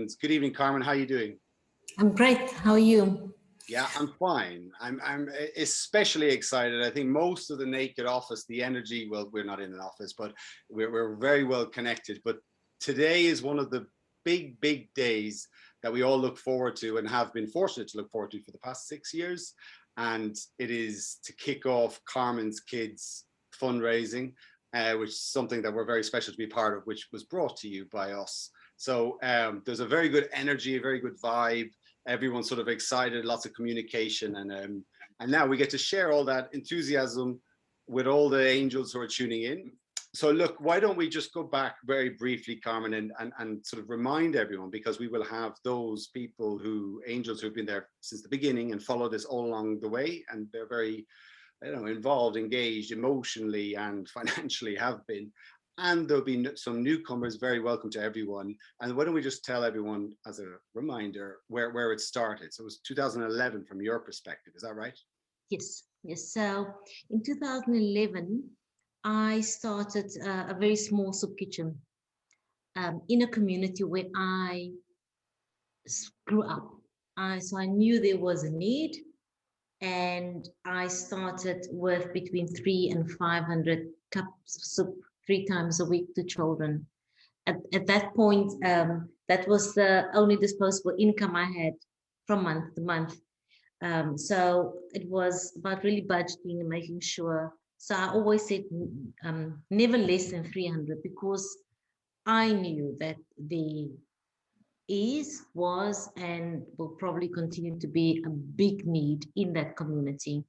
Good evening, Carmen. How are you doing? I'm great. How are you? Yeah, I'm fine. I'm especially excited. I think most of the Naked office, the energy, well, we're not in an office, but we're very well connected. But today is one of the big days that we all look forward to and have been fortunate to look forward to for the past 6 years. And it is to kick off Carmen's Kids fundraising, which is something that we're very special to be part of, which was brought to you by us. So there's a very good energy, a very good vibe. Everyone's sort of excited, lots of communication, and now we get to share all that enthusiasm with all the angels who are tuning in. So look, why don't we just go back very briefly, Carmen, and sort of remind everyone, because we will have those people angels who've been there since the beginning and followed this all along the way, and they're very, involved, engaged emotionally and financially have been. And there'll be some newcomers, very welcome to everyone. And why don't we just tell everyone as a reminder where it started? So it was 2011 from your perspective, is that right? Yes, yes. So in 2011, I started a very small soup kitchen in a community where I grew up. So I knew there was a need, and I started with between 300 and 500 cups of soup 3 times a week to children. At that point, that was the only disposable income I had from month to month. So it was about really budgeting and making sure. So I always said never less than 300, because I knew that the was and will probably continue to be a big need in that community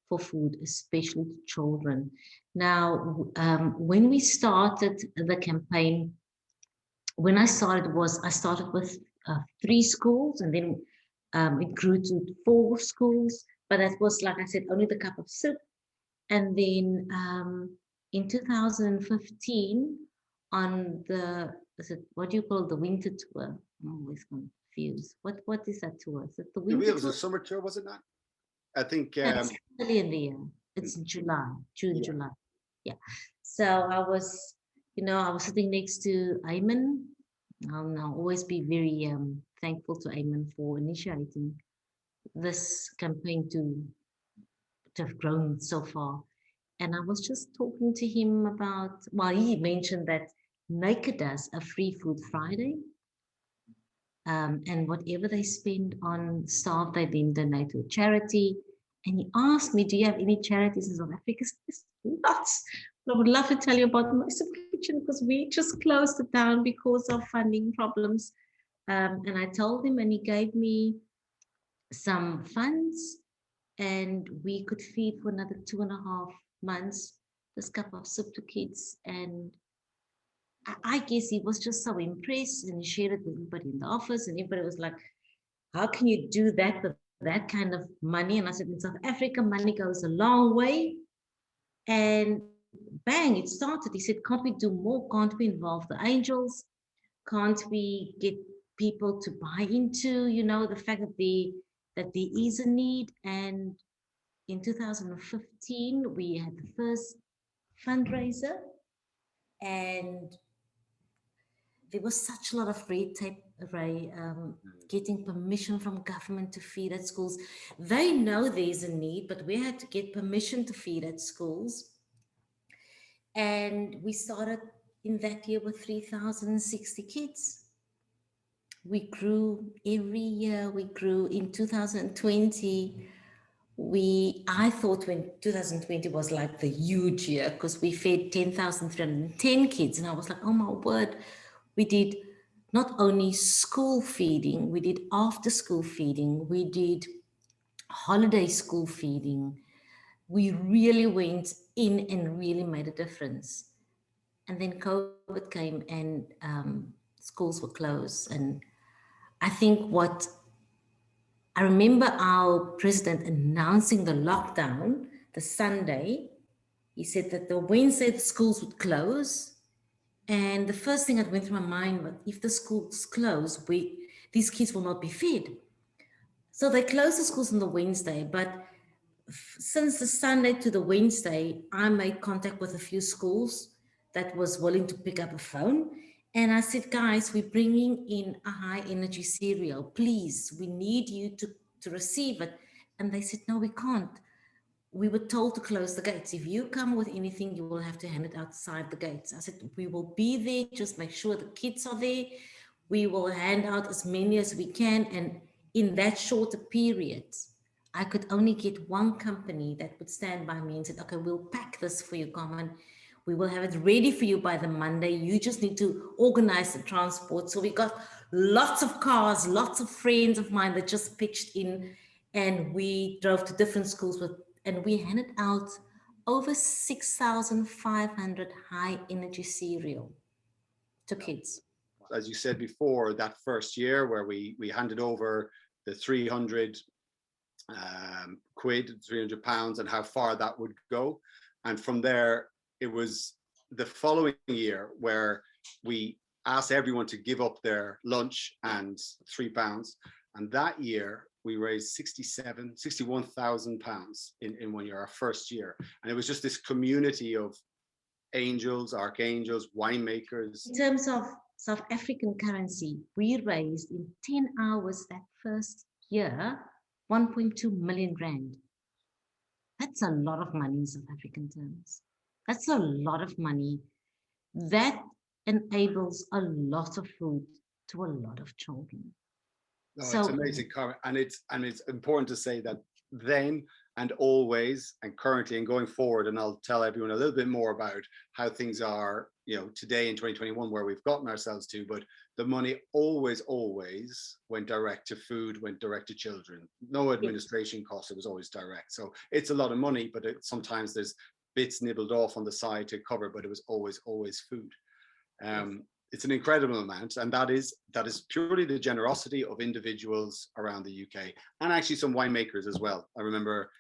for food, especially to children. Now, when we started the campaign, when I started with 3 schools, and then it grew to 4 schools. But that was, like I said, only the cup of soup. And then in 2015, on what do you call the winter tour? I'm always confused. What is that tour? Is it the winter It was tour? a summer tour, was it not? I think. That's early in the year. It's July, June, yeah. July. Yeah. So I was sitting next to Ayman. I'll always be very thankful to Ayman for initiating this campaign to have grown so far. And I was just talking to him about, well, he mentioned that Naked does a free food Friday. And whatever they spend on staff, they then donate to a charity. And he asked me, do you have any charities in South Africa? There's lots. I would love to tell you about my soup kitchen, because we just closed it down because of funding problems. And I told him, and he gave me some funds, and we could feed for another 2.5 months this cup of soup to kids. And I guess he was just so impressed, and he shared it with everybody in the office, and everybody was like, how can you do that with that kind of money? And I said, in South Africa, money goes a long way. And bang, it started. He said, can't we do more? Can't we involve the angels? Can't we get people to buy into, the fact that there is a need? And in 2015, we had the first fundraiser, and there was such a lot of red tape, Ray, getting permission from government to feed at schools. They know there's a need, but we had to get permission to feed at schools. And we started in that year with 3,060 kids. We grew every year. We grew in 2020. I thought when 2020 was like the huge year, because we fed 10,310 kids. And I was like, oh my word, we did not only school feeding, we did after school feeding, we did holiday school feeding. We really went in and really made a difference. And then COVID came, and schools were closed. And I think I remember our president announcing the lockdown the Sunday. He said that the Wednesday the schools would close. And the first thing that went through my mind was, if the schools close, these kids will not be fed. So they closed the schools on the Wednesday. But since the Sunday to the Wednesday, I made contact with a few schools that was willing to pick up a phone. And I said, guys, we're bringing in a high energy cereal. Please, we need you to receive it. And they said, no, we can't. We were told to close the gates. If you come with anything, you will have to hand it outside the gates. I said, we will be there. Just make sure the kids are there. We will hand out as many as we can. And in that shorter period, I could only get one company that would stand by me and said, okay, we'll pack this for you, Carmen. We will have it ready for you by the Monday. You just need to organize the transport. So we got lots of cars, lots of friends of mine that just pitched in, and we drove to different schools with, and we handed out over 6,500 high energy cereal to kids. As you said before, that first year where we handed over the 300 quid, 300 pounds, and how far that would go. And from there, it was the following year where we asked everyone to give up their lunch and £3. And that year we raised 61,000 pounds in 1 year, our first year. And it was just this community of angels, archangels, winemakers. In terms of South African currency, we raised in 10 hours that first year 1.2 million rand. That's a lot of money in South African terms. That's a lot of money. That enables a lot of food to a lot of children. No, it's amazing, Carmen, and it's important to say that then and always and currently and going forward, and I'll tell everyone a little bit more about how things are, you know, today in 2021, where we've gotten ourselves to, but the money always went direct to food, went direct to children. No administration costs, it was always direct. So it's a lot of money, but sometimes there's bits nibbled off on the side to cover, but it was always food. It's an incredible amount, and that is purely the generosity of individuals around the UK, and actually some winemakers as well. I remember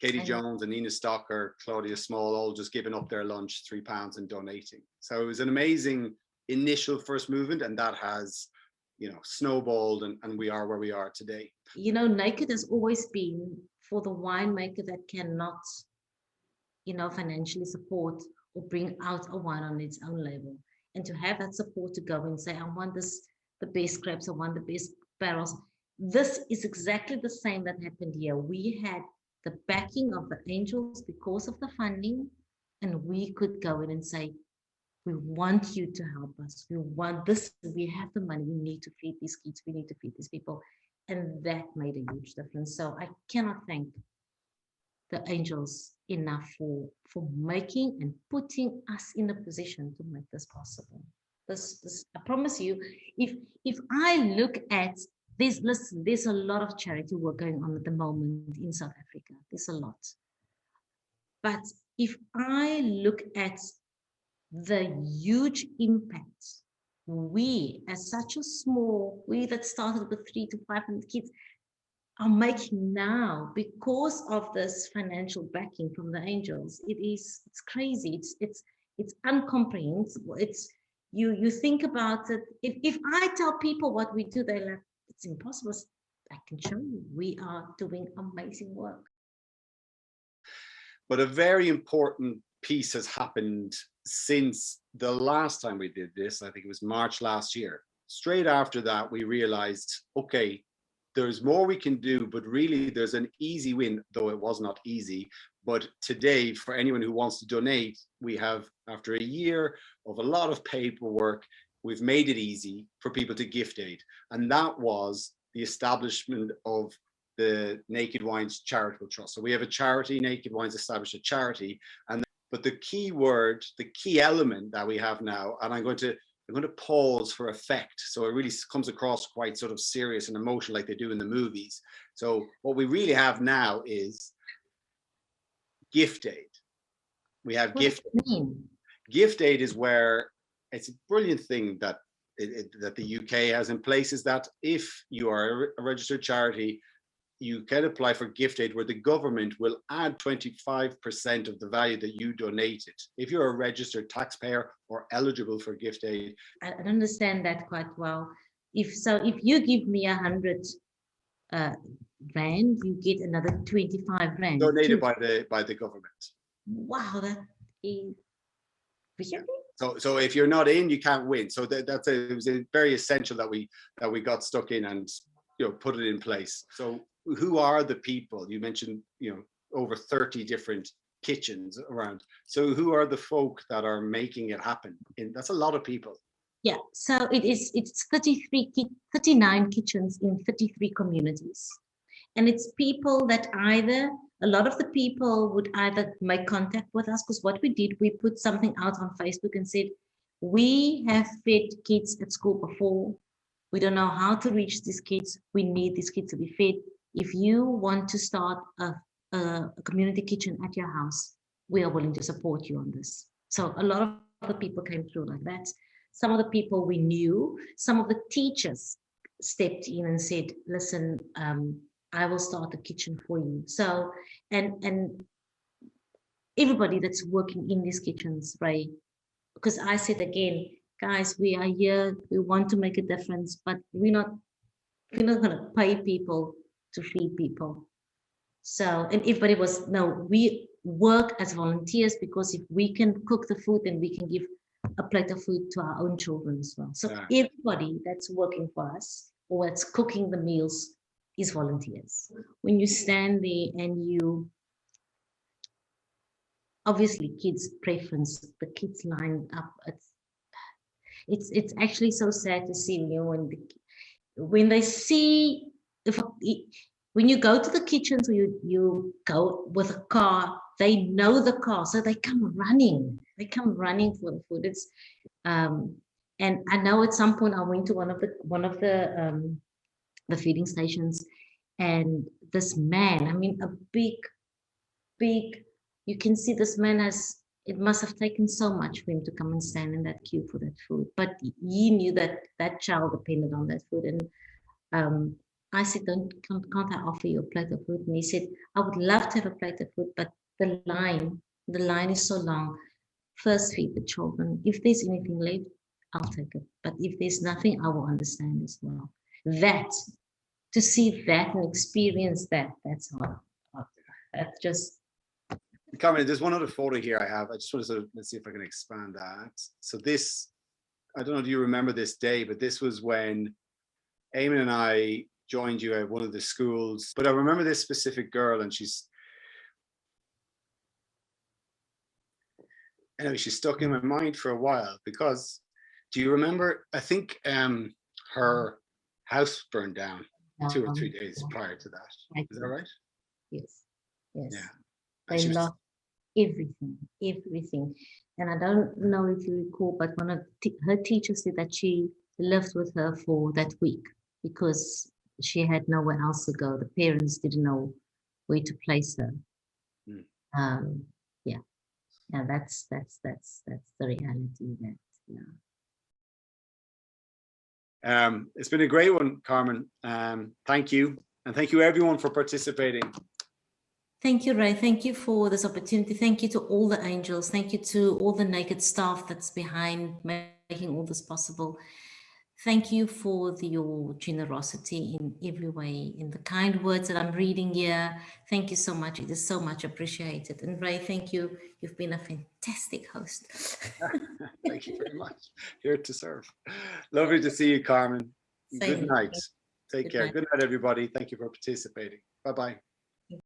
Katie Jones and Nina Stocker, Claudia Small, all just giving up their lunch, £3, and donating. So it was an amazing initial first movement, and that has, you know, snowballed, and we are where we are today. You know, Naked has always been for the winemaker that cannot, you know, financially support or bring out a wine on its own label. And to have that support to go and say, I want this, the best grapes, I want the best barrels. This is exactly the same that happened here. We had the backing of the angels because of the funding, and we could go in and say, we want you to help us. We want this. We have the money. We need to feed these kids. We need to feed these people. And that made a huge difference. So I cannot thank the angels enough for making and putting us in a position to make this possible. This I promise you, if I look at this, listen, there's a lot of charity work going on at the moment in South Africa. There's a lot. But if I look at the huge impact we, as such a small, we that started with 300 to 500 kids, are making now because of this financial backing from the angels. It's crazy. It's incomprehensible. You think about it. If I tell people what we do, they're like, it's impossible. I can show you. We are doing amazing work. But a very important piece has happened since the last time we did this. I think it was March last year. Straight after that, we realized, okay, there's more we can do, but really there's an easy win, though it was not easy. But today, for anyone who wants to donate, we have, after a year of a lot of paperwork, we've made it easy for people to gift aid. And that was the establishment of the Naked Wines Charitable Trust. So we have a charity, Naked Wines established a charity. But the key word, the key element that we have now, and I'm going to pause for effect, so it really comes across quite sort of serious and emotional like they do in the movies. So what we really have now is gift aid. We have gift aid. Gift aid is where it's a brilliant thing that that the UK has in place, is that if you are a registered charity, you can apply for gift aid, where the government will add 25% of the value that you donated if you're a registered taxpayer or eligible for gift aid. I understand that quite well. If you give me 100 rand, you get another 25 rand donated by the government. Wow, that is Really? So if you're not in, you can't win. So it was very essential that we got stuck in and put it in place. So who are the people? You mentioned over 30 different kitchens around. So who are the folk that are making it happen? That's a lot of people. Yeah, so it's 39 kitchens in 33 communities. And it's people that a lot of the people would either make contact with us, because what we did, we put something out on Facebook and said, we have fed kids at school before. We don't know how to reach these kids. We need these kids to be fed. If you want to start a community kitchen at your house, we are willing to support you on this. So a lot of the people came through like that. Some of the people we knew, some of the teachers stepped in and said, listen, I will start the kitchen for you. So, and everybody that's working in these kitchens, right? Because I said again, guys, we are here, we want to make a difference, but we're not going to pay people to feed people. So, and everybody was, no, we work as volunteers, because if we can cook the food, then we can give a plate of food to our own children as well. So everybody that's working for us or that's cooking the meals is volunteers. When you stand there and you, obviously kids preference, the kids lined up, it's actually so sad to see, when they see, when you go to the kitchens, or you go with a car, they know the car, so they come running for the food. It's and I know at some point I went to one of the feeding stations, and this man, I mean, a big, you can see this man it must have taken so much for him to come and stand in that queue for that food, but he knew that that child depended on that food. And I said, can't I offer you a plate of food? And he said, I would love to have a plate of food, but the line is so long. First feed the children. If there's anything left, I'll take it. But if there's nothing, I will understand as well. To see that and experience that's hard. That's just. Carmen, there's one other photo here I have. I just want to let's see if I can expand that. So this, I don't know, do you remember this day, but this was when Eamon and I joined you at one of the schools. But I remember this specific girl, and she's stuck in my mind for a while, because do you remember, I think her house burned down 2 or 3 days prior to that. Is that right? Yes. Yeah. They lost everything. And I don't know if you recall, but one of her teachers said that she lived with her for that week because she had nowhere else to go. The parents didn't know where to place her. Yeah, that's the reality. It's been a great one, Carmen. Thank you, and thank you everyone for participating. Thank you, Ray. Thank you for this opportunity. Thank you to all the angels. Thank you to all the naked staff that's behind making all this possible. Thank you for your generosity in every way, in the kind words that I'm reading here. Thank you so much. It is so much appreciated. And Ray, thank you. You've been a fantastic host. Thank you very much. Here to serve. Lovely to see you, Carmen. Good night. Take care. Good night, everybody. Thank you for participating. Bye-bye.